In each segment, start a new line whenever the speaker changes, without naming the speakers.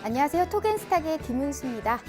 안녕하세요. 토겐스탁의 김은수입니다.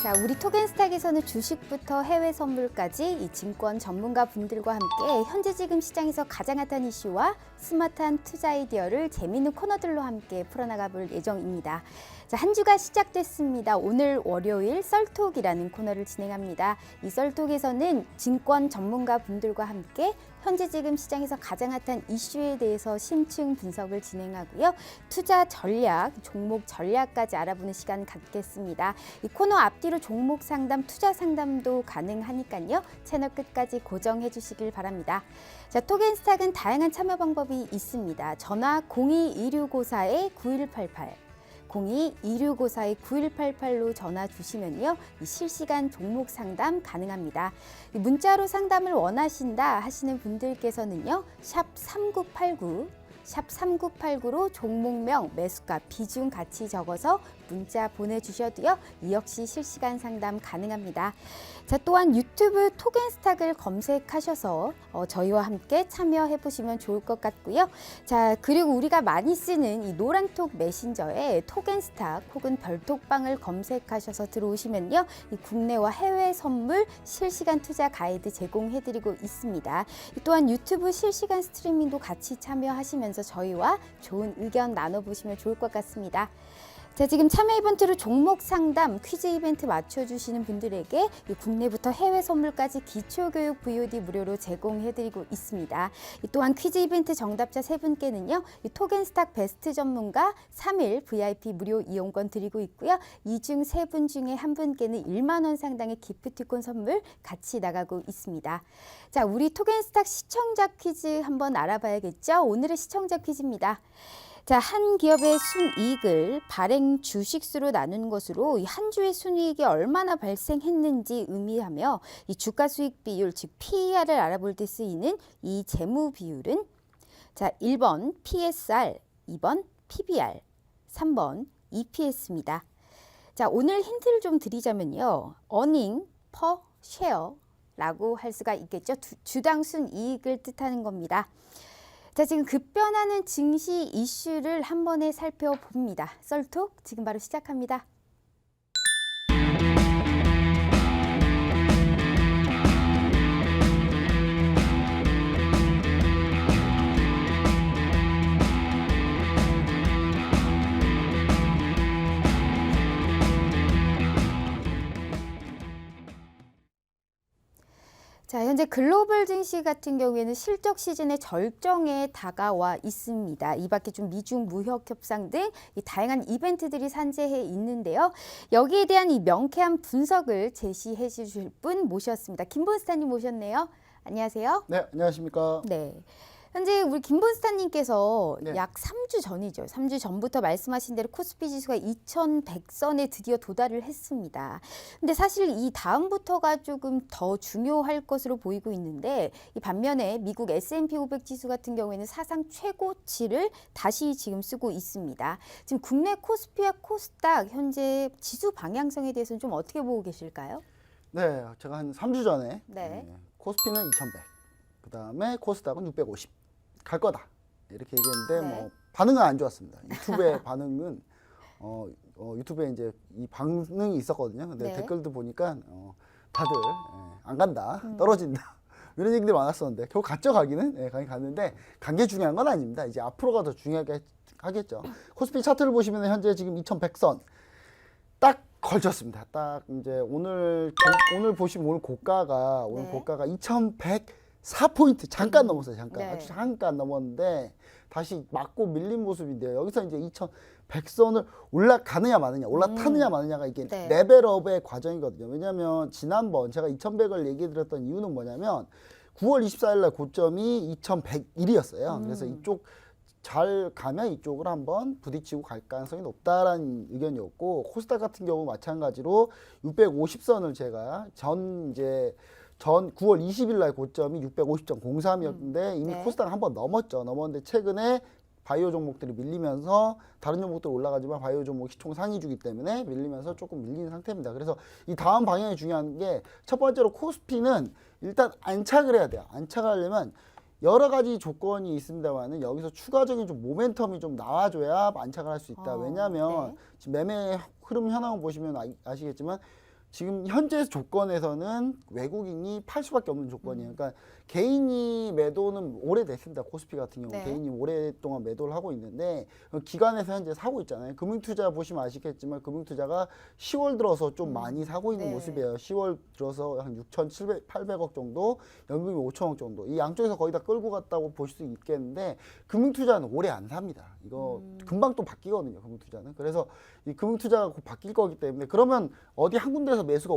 자, 우리 토겐스탁에서는 주식부터 해외 선물까지 이 증권 전문가 분들과 함께 현재 지금 시장에서 가장 핫한 이슈와 스마트한 투자 아이디어를 재미있는 코너들로 함께 풀어나가 볼 예정입니다. 자, 한 주가 시작됐습니다. 오늘 월요일 썰톡이라는 코너를 진행합니다. 이 썰톡에서는 증권 전문가 분들과 함께 현재 지금 시장에서 가장 핫한 이슈에 대해서 심층 분석을 진행하고요. 투자 전략, 종목 전략까지 알아보는 시간 갖겠습니다. 이 코너 앞뒤로 종목 상담, 투자 상담도 가능하니까요. 채널 끝까지 고정해 주시길 바랍니다. 자, 토겐스탁은 다양한 참여 방법이 있습니다. 전화 02-2654-9188 02-2654-9188로 전화 주시면요. 실시간 종목 상담 가능합니다. 문자로 상담을 원하신다 하시는 분들께서는요. 샵 3989로 종목명, 매수가, 비중 같이 적어서 문자 보내주셔도요. 이 역시 실시간 상담 가능합니다. 자, 또한 유튜브 토겐스탁을 검색하셔서 저희와 함께 참여해보시면 좋을 것 같고요. 자, 그리고 우리가 많이 쓰는 이 노란톡 메신저에 토겐스탁 혹은 별톡방을 검색하셔서 들어오시면요. 이 국내와 해외 선물 실시간 투자 가이드 제공해드리고 있습니다. 또한 유튜브 실시간 스트리밍도 같이 참여하시면서 저희와 좋은 의견 나눠보시면 좋을 것 같습니다. 자, 지금 참여 이벤트로 종목 상담, 퀴즈 이벤트 맞춰주시는 분들에게 국내부터 해외 선물까지 기초교육 VOD 무료로 제공해드리고 있습니다. 또한 퀴즈 이벤트 정답자 3분께는요. 토겐스탁 베스트 전문가 3일 VIP 무료 이용권 드리고 있고요. 이 중 3분 중에 1분께는 1만 원 상당의 기프티콘 선물 같이 나가고 있습니다. 자, 우리 토겐스탁 시청자 퀴즈 한번 알아봐야겠죠? 오늘의 시청자 퀴즈입니다. 자, 한 기업의 순이익을 발행 주식수로 나누는 것으로 한 주의 순이익이 얼마나 발생했는지 의미하며 이 주가 수익 비율, 즉 PER을 알아볼 때 쓰이는 이 재무 비율은 자, 1번 PSR, 2번 PBR, 3번 EPS입니다. 자, 오늘 힌트를 좀 드리자면요. earning per share라고 할 수가 있겠죠. 주당 순이익을 뜻하는 겁니다. 자, 지금 급변하는 증시 이슈를 한 번에 살펴봅니다. 썰톡 지금 바로 시작합니다. 자, 현재 글로벌 증시 같은 경우에는 실적 시즌의 절정에 다가와 있습니다. 이 밖에 좀 미중 무역 협상 등 이 다양한 이벤트들이 산재해 있는데요. 여기에 대한 이 명쾌한 분석을 제시해 주실 분 모셨습니다. 김본스타님 모셨네요. 안녕하세요.
네, 안녕하십니까.
네. 현재 우리 김본스타님께서
네.
약 3주 전이죠. 3주 전부터 말씀하신 대로 코스피 지수가 2100선에 드디어 도달을 했습니다. 근데 사실 이 다음부터가 조금 더 중요할 것으로 보이고 있는데 이 반면에 미국 S&P 500 지수 같은 경우에는 사상 최고치를 다시 지금 쓰고 있습니다. 지금 국내 코스피와 코스닥 현재 지수 방향성에 대해서는 좀 어떻게 보고 계실까요?
네, 제가 한 3주 전에
네.
코스피는 2100, 그 다음에 코스닥은 650 갈 거다 이렇게 얘기했는데
네.
뭐 반응은 안 좋았습니다. 유튜브의 반응은 유튜브에 이제 이 반응이 있었거든요. 근데
네.
댓글도 보니까 다들 안 간다, 떨어진다 이런 얘기들이 많았었는데 결국 갔죠. 가기는 가긴 갔는데 간 게 중요한 건 아닙니다. 이제 앞으로가 더 중요하게 하겠죠. 코스피 차트를 보시면 현재 지금 2100선 딱 걸쳤습니다. 딱 이제 오늘 보시면 오늘 고가가
네.
2104포인트 잠깐 넘었어요. 잠깐.
네.
아주 잠깐 넘었는데 다시 맞고 밀린 모습인데요. 여기서 이제 2100선을 올라가느냐 마느냐, 올라타느냐 마느냐가 이게
네.
레벨업의 과정이거든요. 왜냐하면 지난번 제가 2100을 얘기 드렸던 이유는 뭐냐면 9월 24일 날 고점이 2101이었어요. 그래서 이쪽 잘 가면 이쪽을 한번 부딪히고 갈 가능성이 높다라는 의견이었고, 코스닥 같은 경우 마찬가지로 650선을 제가 전 9월 20일 날 고점이 650.03이었는데 이미
네.
코스닥 한번 넘었죠. 넘었는데 최근에 바이오 종목들이 밀리면서 다른 종목들 올라가지만 바이오 종목 시총 상위주기 때문에 밀리면서 조금 밀린 상태입니다. 그래서 이 다음 방향이 중요한 게 첫 번째로 코스피는 일단 안착을 해야 돼요. 안착하려면 여러 가지 조건이 있습니다만은 여기서 추가적인 좀 모멘텀이 좀 나와줘야 안착을 할 수 있다. 왜냐하면
네.
지금 매매 흐름 현황을 보시면 아시겠지만 지금 현재 조건에서는 외국인이 팔 수밖에 없는 조건이에요. 그러니까 개인이 매도는 오래됐습니다. 코스피 같은 경우
네.
개인이 오랫동안 매도를 하고 있는데 기관에서 현재 사고 있잖아요. 금융투자 보시면 아시겠지만 금융투자가 10월 들어서 좀 많이 사고 있는
네.
모습이에요. 10월 들어서 한 6,700, 800억 정도, 연금이 5천억 정도. 이 양쪽에서 거의 다 끌고 갔다고 보실 수 있겠는데 금융투자는 오래 안 삽니다. 이거 금방 또 바뀌거든요. 금융투자는. 그래서 이 금융투자가 곧 바뀔 거기 때문에 그러면 어디 한 군데서 매수가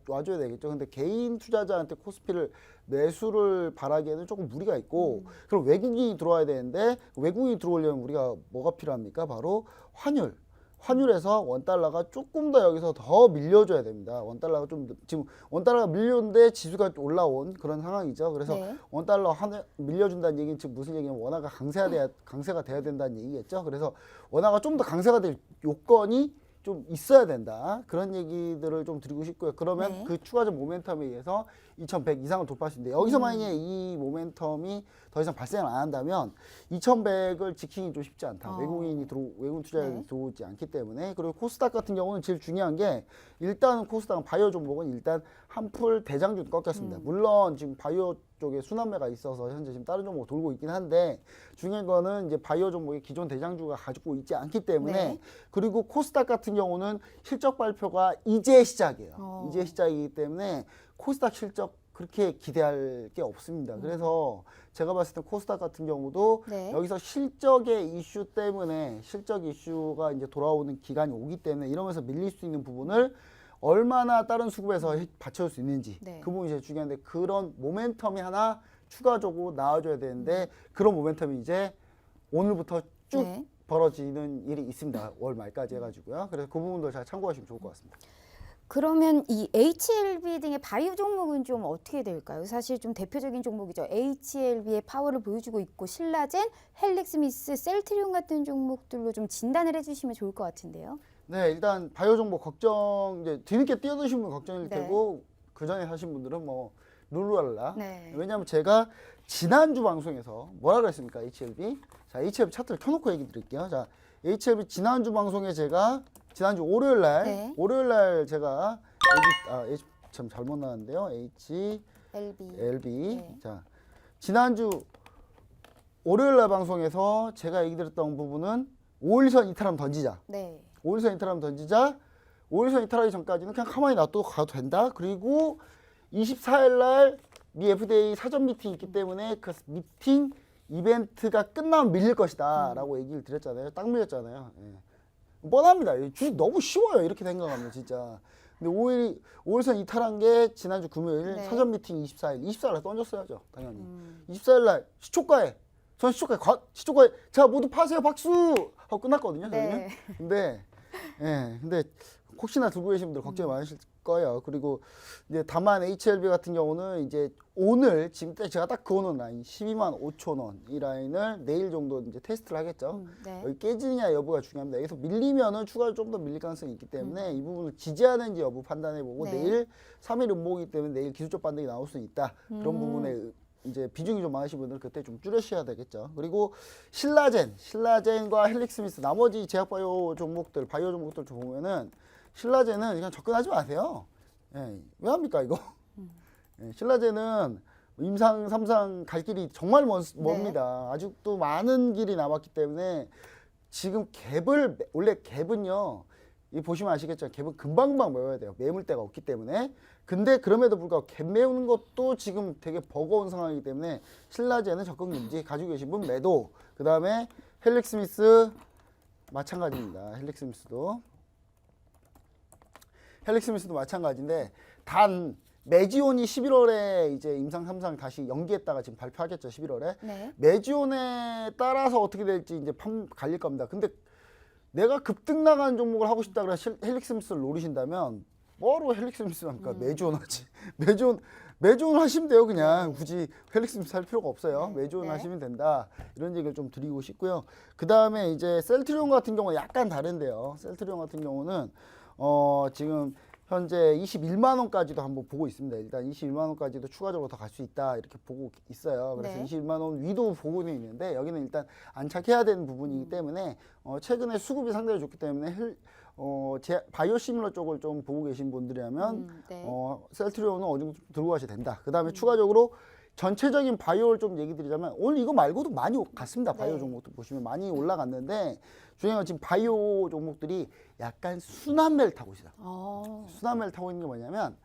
와줘야 되겠죠. 근데 개인 투자자한테 코스피를 매수를 바라기에는 조금 무리가 있고 그럼 외국인이 들어와야 되는데 외국인이 들어오려면 우리가 뭐가 필요합니까? 바로 환율. 환율에서 원달러가 조금 더 여기서 더 밀려줘야 됩니다. 원달러가 좀 지금 원달러가 밀렸는데 지수가 올라온 그런 상황이죠. 그래서
네.
원달러 밀려준다는 얘기는 지금 무슨 얘기냐면 원화가 강세가 돼야 된다는 얘기겠죠. 그래서 원화가 좀 더 강세가 될 요건이 좀 있어야 된다. 그런 얘기들을 좀 드리고 싶고요. 그러면
네.
그 추가적 모멘텀에 의해서 2100 이상을 돌파할 수 있는데 여기서 만약에 이 모멘텀이 더 이상 발생을 안 한다면 2100을 지키기 좀 쉽지 않다. 외국인 투자자들이
네.
들어오지 않기 때문에. 그리고 코스닥 같은 경우는 제일 중요한 게 일단은 코스닥은 바이오 종목은 일단 한풀 대장주 꺾였습니다. 물론 지금 바이오 쪽에 순환매가 있어서 현재 지금 다른 종목 돌고 있긴 한데 중요한 거는 이제 바이오 종목이 기존 대장주가 가지고 있지 않기 때문에
네.
그리고 코스닥 같은 경우는 실적 발표가 이제 시작이에요. 이제 시작이기 때문에 코스닥 실적 그렇게 기대할 게 없습니다. 그래서 제가 봤을 때 코스닥 같은 경우도
네.
여기서 실적의 이슈 때문에 실적 이슈가 이제 돌아오는 기간이 오기 때문에 이러면서 밀릴 수 있는 부분을 얼마나 다른 수급에서 받쳐줄 수 있는지
네.
그 부분이 제일 중요한데 그런 모멘텀이 하나 추가적으로 나와줘야 되는데 그런 모멘텀이 이제 오늘부터 쭉
네.
벌어지는 일이 있습니다. 월 말까지 해가지고요. 그래서 그 부분도 잘 참고하시면 좋을 것 같습니다.
그러면 이 HLB 등의 바이오 종목은 좀 어떻게 될까요? 사실 좀 대표적인 종목이죠. HLB의 파워를 보여주고 있고 신라젠, 헬릭스미스, 셀트리온 같은 종목들로 좀 진단을 해주시면 좋을 것 같은데요.
네, 일단 바이오 종목 걱정 이제 뒤늦게 뛰어드신 분 걱정일
네.
테고 그 전에 사신 분들은 뭐 룰루랄라.
네.
왜냐하면 제가 지난주 방송에서 뭐라 그랬습니까? HLB. 자, HLB 차트를 켜놓고 얘기 드릴게요. 자, HLB 지난주 방송에 제가 지난주 월요일 날 제가 참 잘못 나왔는데요. HLB.
네.
자, 지난주 월요일 날 방송에서 제가 얘기 드렸던 부분은 5일선 이탈하면 던지자.
네.
5일선 이탈하면 던지자. 5일선 이탈하기 전까지는 그냥 가만히 놔둬도 가도 된다. 그리고 24일 날 미 FDA 사전 미팅이 있기 때문에 그 미팅 이벤트가 끝나면 밀릴 것이다 라고 얘기를 드렸잖아요. 딱 밀렸잖아요. 예. 뻔합니다. 주식 너무 쉬워요. 이렇게 생각하면 진짜. 근데 5일선 이탈한 게 지난주 금요일
네.
사전 미팅 24일 날 던졌어야죠. 당연히. 24일 날 시초가에 자 모두 파세요 박수 하고 끝났거든요. 저희는.
네.
근데 혹시나 들고 계신 분들 걱정이 많으실 거예요. 그리고 이제 다만 HLB 같은 경우는 이제 오늘 지금 제가 딱 그어놓은 라인 12만 5천 원 이 라인을 내일 정도 이제 테스트를 하겠죠.
네.
여기 깨지느냐 여부가 중요합니다. 여기서 밀리면은 추가로 좀 더 밀릴 가능성이 있기 때문에 이 부분을 지지하는지 여부 판단해보고
네.
내일 3일 음모이기 때문에 내일 기술적 반등이 나올 수 있다. 그런 부분에 이제 비중이 좀 많으신 분들은 그때 좀 줄여셔야 되겠죠. 그리고 신라젠과 헬릭스미스 나머지 제약바이오 종목들, 바이오 종목들 좀 보면은 신라젠은 그냥 접근하지 마세요. 예, 왜 합니까 이거? 예, 신라젠은 임상, 3상 갈 길이 정말 멉니다. 아직도 많은 길이 남았기 때문에 지금 원래 갭은요, 이 보시면 아시겠죠? 갭은 금방금방 메워야 돼요. 매물대가 없기 때문에. 근데 그럼에도 불구하고 갭 메우는 것도 지금 되게 버거운 상황이기 때문에 신라젠은 접근 금지, 가지고 계신 분 매도. 그 다음에 헬릭스미스 마찬가지입니다. 헬릭스미스도 마찬가지인데 단 메지온이 11월에 이제 임상 3상 다시 연기했다가 지금 발표하겠죠. 11월에.
네.
메지온에 따라서 어떻게 될지 이제 갈릴 겁니다. 근데 내가 급등 나가는 종목을 하고 싶다 그래 헬릭스미스를 노리신다면 뭐로 헬릭스미스를 합니까? 메지온 하지. 메지온 하시면 돼요. 그냥 굳이 헬릭스미스 할 필요가 없어요. 메지온 하시면 된다. 이런 얘기를 좀 드리고 싶고요. 그 다음에 이제 셀트리온 같은 경우는 약간 다른데요. 셀트리온 같은 경우는 지금 현재 21만 원까지도 한번 보고 있습니다. 일단 21만 원까지도 추가적으로 더 갈 수 있다 이렇게 보고 있어요. 그래서
네.
21만 원 위도 보고는 있는데 여기는 일단 안착해야 되는 부분이기 때문에 최근에 수급이 상당히 좋기 때문에 바이오 시밀러 쪽을 좀 보고 계신 분들이라면
네.
셀트리온은 어느 정도 들고 가셔야 된다. 그 다음에 추가적으로 전체적인 바이오를 좀 얘기 드리자면 오늘 이거 말고도 많이 갔습니다. 바이오
네.
종목도 보시면 많이 올라갔는데 중요한 건 지금 바이오 종목들이 약간 순환매를 타고 있어요. 순환매를 타고 있는 게 뭐냐면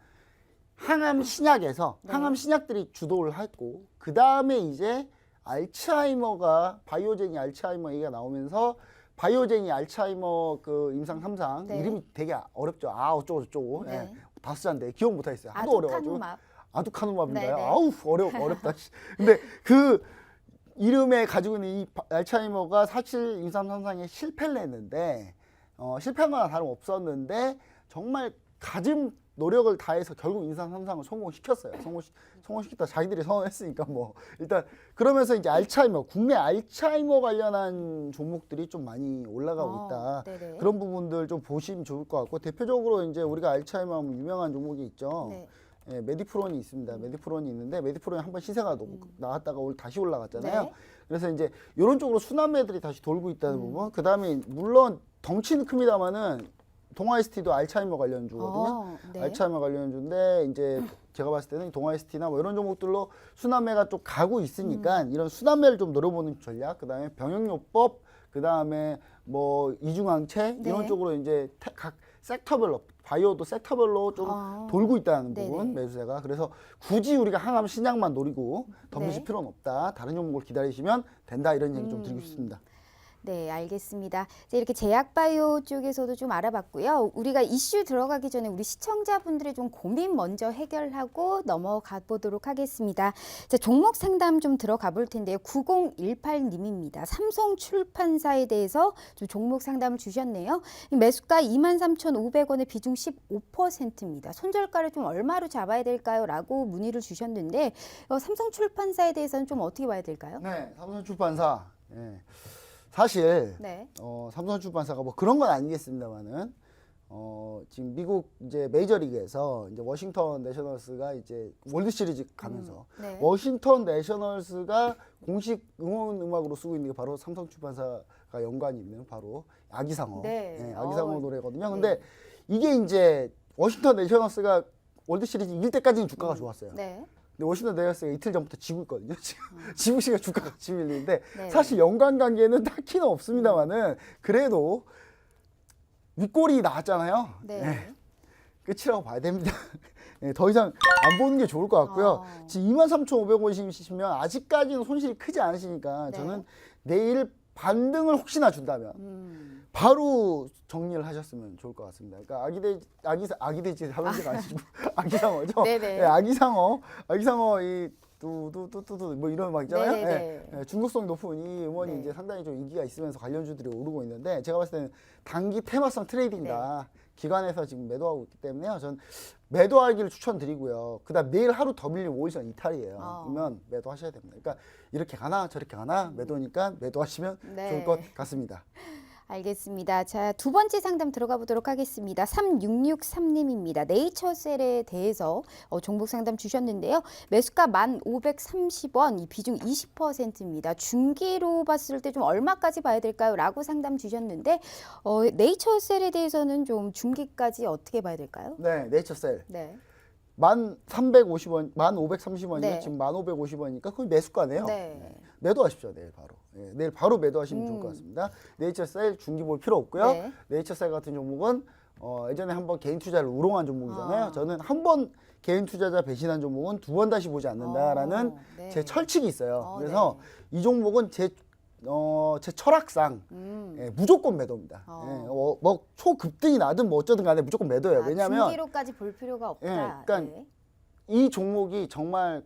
항암 신약에서
네.
항암 신약들이 주도를 했고 그 다음에 이제 알츠하이머가 바이오제니 알츠하이머 얘기가 나오면서 바이오제니 알츠하이머 그 임상 3상
네.
이름이 되게 어렵죠. 어쩌고 저쩌고
네.
예, 다섯 자인데 기억 못하겠어요. 하도 어려가지고
아두카누맙.
아두카누맙인가요?
네네.
아우 어렵다. 근데 그 이름에 가지고 있는 이 알츠하이머가 사실 임상 3상에 실패를 했는데 실패한 거나 다름없었는데 정말 가진 노력을 다해서 결국 임상 3상을 성공시켰어요. 성공시켰다 자기들이 선언했으니까 뭐 일단 그러면서 이제 알츠하이머 국내 알츠하이머 관련한 종목들이 좀 많이 올라가고 있다.
네네.
그런 부분들 좀 보시면 좋을 것 같고 대표적으로 이제 우리가 알츠하이머 하면 유명한 종목이 있죠.
네.
예, 메디프론이 있습니다. 메디프론이 있는데 메디프론이 한번 시세가 나왔다가 다시 올라갔잖아요.
네.
그래서 이제 이런 쪽으로 순환매들이 다시 돌고 있다는 부분. 그 다음에 물론 덩치는 큽니다만은 동아이스티도 알츠하이머 관련주거든요.
네.
알츠하이머 관련주인데 이제 제가 봤을 때는 동아이스티나 뭐 이런 종목들로 순환매가 좀 가고 있으니까 이런 순환매를 좀 노려보는 전략. 그 다음에 병역요법. 그 다음에 뭐 이중항체
네.
이런 쪽으로 이제 각 섹터별로 바이오도 섹터별로 좀 돌고 있다는 부분
네네.
매수세가. 그래서 굳이 우리가 항암 신약만 노리고 덤비실
네.
필요는 없다. 다른 종목을 기다리시면 된다. 이런 얘기 좀 드리고 싶습니다.
네, 알겠습니다. 이제 이렇게 제약바이오 쪽에서도 좀 알아봤고요. 우리가 이슈 들어가기 전에 우리 시청자분들의 좀 고민 먼저 해결하고 넘어가 보도록 하겠습니다. 자, 종목 상담 좀 들어가 볼 텐데요. 9018님입니다. 삼성 출판사에 대해서 좀 종목 상담을 주셨네요. 매수가 23,500원에 비중 15%입니다. 손절가를 좀 얼마로 잡아야 될까요? 라고 문의를 주셨는데 삼성 출판사에 대해서는 좀 어떻게 봐야 될까요?
네, 삼성출판사. 예. 사실
네.
삼성출판사가 뭐 그런 건 아니겠습니다만은 지금 미국 이제 메이저리그에서 이제 워싱턴 내셔널스가 이제 월드 시리즈 가면서
네.
워싱턴 내셔널스가 공식 응원 음악으로 쓰고 있는 게 바로 삼성출판사가 연관이 있는 바로 아기상어,
네.
예, 아기상어 노래거든요.
네.
근데 이게 이제 워싱턴 내셔널스가 월드 시리즈 이길 때까지는 주가가 좋았어요.
네.
근데 워싱턴 내셔널스가 이틀 전부터 지고 있거든요. 지고 있으니까 주가가 같이 밀리는데
네.
사실 연관관계는 딱히는 없습니다만은 그래도 윗골이 나왔잖아요.
네.
네, 끝이라고 봐야 됩니다. 네, 더 이상 안 보는 게 좋을 것 같고요. 지금 23,500원이시면 아직까지는 손실이 크지 않으시니까
네.
저는 내일 반등을 혹시나 준다면 바로 정리를 하셨으면 좋을 것 같습니다. 그러니까 아기돼지 하면서 아시고 아기상어죠.
네네.
네, 아기상어 이 뚜뚜뚜뚜 뭐 이런 막 있잖아요.
네네네.
네, 중독성이 높은 이 음원이
네.
이제 상당히 좀 인기가 있으면서 관련주들이 오르고 있는데 제가 봤을 때는 단기 테마성 트레이딩이다. 기관에서 지금 매도하고 있기 때문에요. 전 매도하기를 추천드리고요. 그다음 내일 하루 더 밀리면 5일선 이탈이에요. 그러면 매도하셔야 됩니다. 그러니까 이렇게 가나 저렇게 가나 매도니까 매도하시면
네.
좋을 것 같습니다.
알겠습니다. 자, 두 번째 상담 들어가 보도록 하겠습니다. 3663님입니다. 네이처셀에 대해서 종목 상담 주셨는데요. 매수가 1,530원, 이 비중 20%입니다. 중기로 봤을 때 좀 얼마까지 봐야 될까요? 라고 상담 주셨는데 네이처셀에 대해서는 좀 중기까지 어떻게 봐야 될까요?
네, 네이처셀.
네.
1,350원, 1,530원이요.
네.
지금 1,550원이니까 그건 매수가네요.
네.
매도하십시오. 내일 바로. 예, 내일 바로 매도하시면 좋을 것 같습니다. 네이처셀 중기 볼 필요 없고요.
네.
네이처셀 같은 종목은 예전에 한번 개인 투자를 우롱한 종목이잖아요. 저는 한 번 개인 투자자 배신한 종목은 두 번 다시 보지 않는다라는
네.
제 철칙이 있어요. 그래서 이 종목은 제 철학상 예, 무조건 매도입니다. 뭐 초급등이 나든 뭐 어쩌든 간에 무조건 매도예요. 왜냐하면
중기로까지 볼 필요가 없다.
예, 그러니까
네.
이 종목이 정말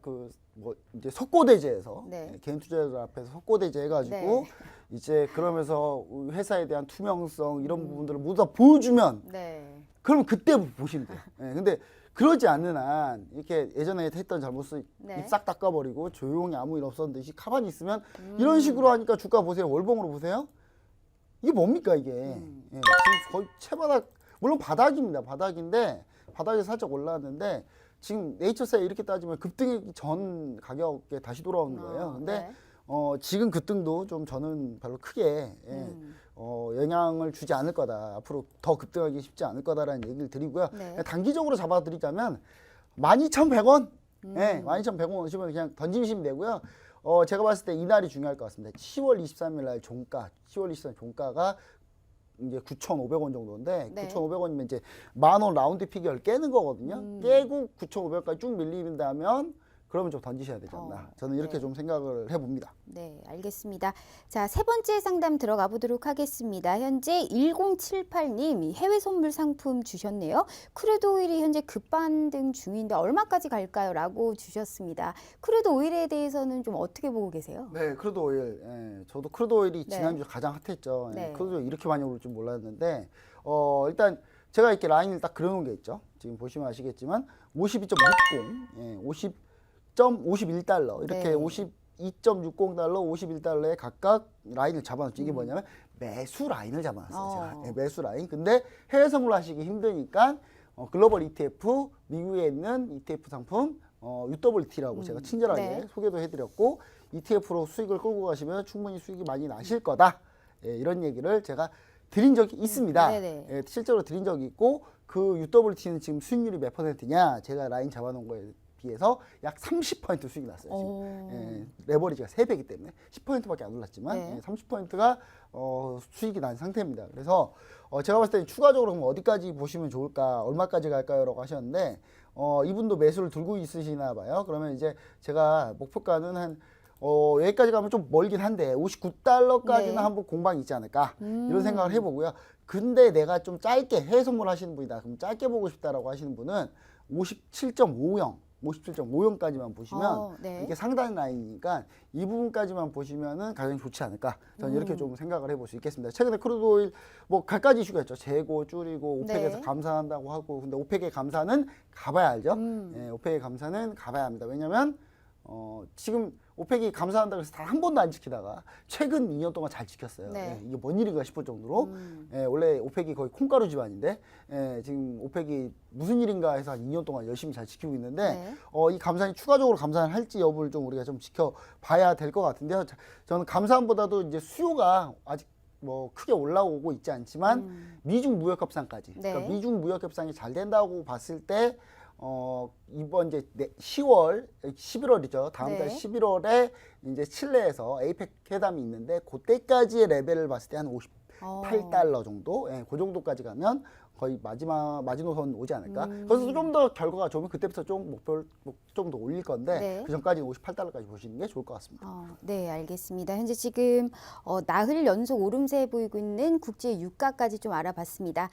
뭐 이제 석고대제에서
네.
개인 투자자들 앞에서 석고대제 해가지고
네.
이제 그러면서 회사에 대한 투명성 이런 부분들을 모두 다 보여주면
네.
그러면 그때 보시면 돼요. 예, 근데 그러지 않는 한 이렇게 예전에 했던 잘못을
네.
입 싹 닦아버리고 조용히 아무 일 없었는데 가만히 있으면 이런 식으로 하니까 주가 보세요. 월봉으로 보세요. 이게 뭡니까 이게. 예, 지금 거의 채바닥 물론 바닥입니다. 바닥인데 바닥에서 살짝 올라왔는데 지금 네이처사에 이렇게 따지면 급등하기 전 가격에 다시 돌아오는 거예요. 근데
네.
지금 급등도 좀 저는 별로 크게 영향을 주지 않을 거다. 앞으로 더 급등하기 쉽지 않을 거다라는 얘기를 드리고요.
네.
단기적으로 잡아드리자면 12,100원. 12,100원 오시면 그냥 던지시면 되고요. 제가 봤을 때 이날이 중요할 것 같습니다. 10월 23일 날 종가, 10월 23일 종가가 이제 9,500원 정도인데
네.
9,500원이면 이제 10,000원 라운드 피겨를 깨는 거거든요. 깨고 9,500원까지 쭉 밀린다면 그러면 좀 던지셔야 되지 않나. 저는 이렇게
네.
좀 생각을 해봅니다.
네, 알겠습니다. 자, 세 번째 상담 들어가 보도록 하겠습니다. 현재 1078님 해외 선물 상품 주셨네요. 크루드 오일이 현재 급반등 중인데 얼마까지 갈까요? 라고 주셨습니다. 크루드 오일에 대해서는 좀 어떻게 보고 계세요?
네, 크루드 오일. 저도 크루드 오일이
네.
지난주 가장 핫했죠.
네.
크루드 오일 이렇게 많이 오를 줄 몰랐는데 일단 제가 이렇게 라인을 딱 그려놓은 게 있죠. 지금 보시면 아시겠지만 52.60, 51달러 이렇게
네.
52.60달러, 51달러에 각각 라인을 잡아놨죠. 이게 뭐냐면 매수 라인을 잡아놨어요. 제가. 네, 매수 라인. 근데 해외 선물 하시기 힘드니까 글로벌 ETF, 미국에 있는 ETF 상품 UWT라고 제가 친절하게
네.
소개도 해드렸고 ETF로 수익을 끌고 가시면 충분히 수익이 많이 나실 거다. 이런 얘기를 제가 드린 적이 있습니다.
네네.
실제로 드린 적이 있고 그 UWT는 지금 수익률이 몇 %냐? 제가 라인 잡아놓은 거에 비해서 약 30% 수익이 났어요. 지금. 레버리지가 3배이기 때문에 10%밖에 안 올랐지만
네.
30%가 수익이 난 상태입니다. 그래서 제가 봤을 때 추가적으로 그럼 어디까지 보시면 좋을까? 얼마까지 갈까요? 라고 하셨는데 이분도 매수를 들고 있으시나 봐요. 그러면 이제 제가 목표가는 한 여기까지 가면 좀 멀긴 한데 59달러까지는
네.
한번 공방이 있지 않을까 이런 생각을 해보고요. 근데 내가 좀 짧게 해외 선물 하시는 분이다. 그럼 짧게 보고 싶다라고 하시는 분은 57.50까지만 보시면
네.
이게 상단 라인이니까 이 부분까지만 보시면은 가장 좋지 않을까. 저는 이렇게 좀 생각을 해볼 수 있겠습니다. 최근에 크루드 오일 뭐 갖가지 이슈가 있죠. 재고 줄이고 오펙에서
네.
감산한다고 하고 근데 오펙의 감산은 가봐야 알죠. 오펙의 감산은 가봐야 합니다. 왜냐면 지금 오펙이 감사한다고 해서 단 한 번도 안 지키다가 최근 2년 동안 잘 지켰어요.
네.
이게 뭔 일인가 싶을 정도로 원래 오펙이 거의 콩가루 집안인데 지금 오펙이 무슨 일인가 해서 한 2년 동안 열심히 잘 지키고 있는데
네.
이 감산이 추가적으로 감산을 할지 여부를 좀 우리가 좀 지켜봐야 될 것 같은데요. 저는 감산보다도 이제 수요가 아직 뭐 크게 올라오고 있지 않지만 미중 무역 협상까지
네.
그러니까 미중 무역 협상이 잘 된다고 봤을 때 이번 이제 10월, 11월이죠. 다음 달
네.
11월에 이제 칠레에서 에이펙 회담이 있는데 그때까지의 레벨을 봤을 때 한 58달러 정도, 그 정도까지 가면 거의 마지노선 오지 않을까. 그래서 좀 더 결과가 좋으면 그때부터 좀 목표를 좀 더 올릴 건데
네.
그 전까지는 58달러까지 보시는 게 좋을 것 같습니다.
네, 알겠습니다. 현재 지금 나흘 연속 오름세 보이고 있는 국제 유가까지 좀 알아봤습니다.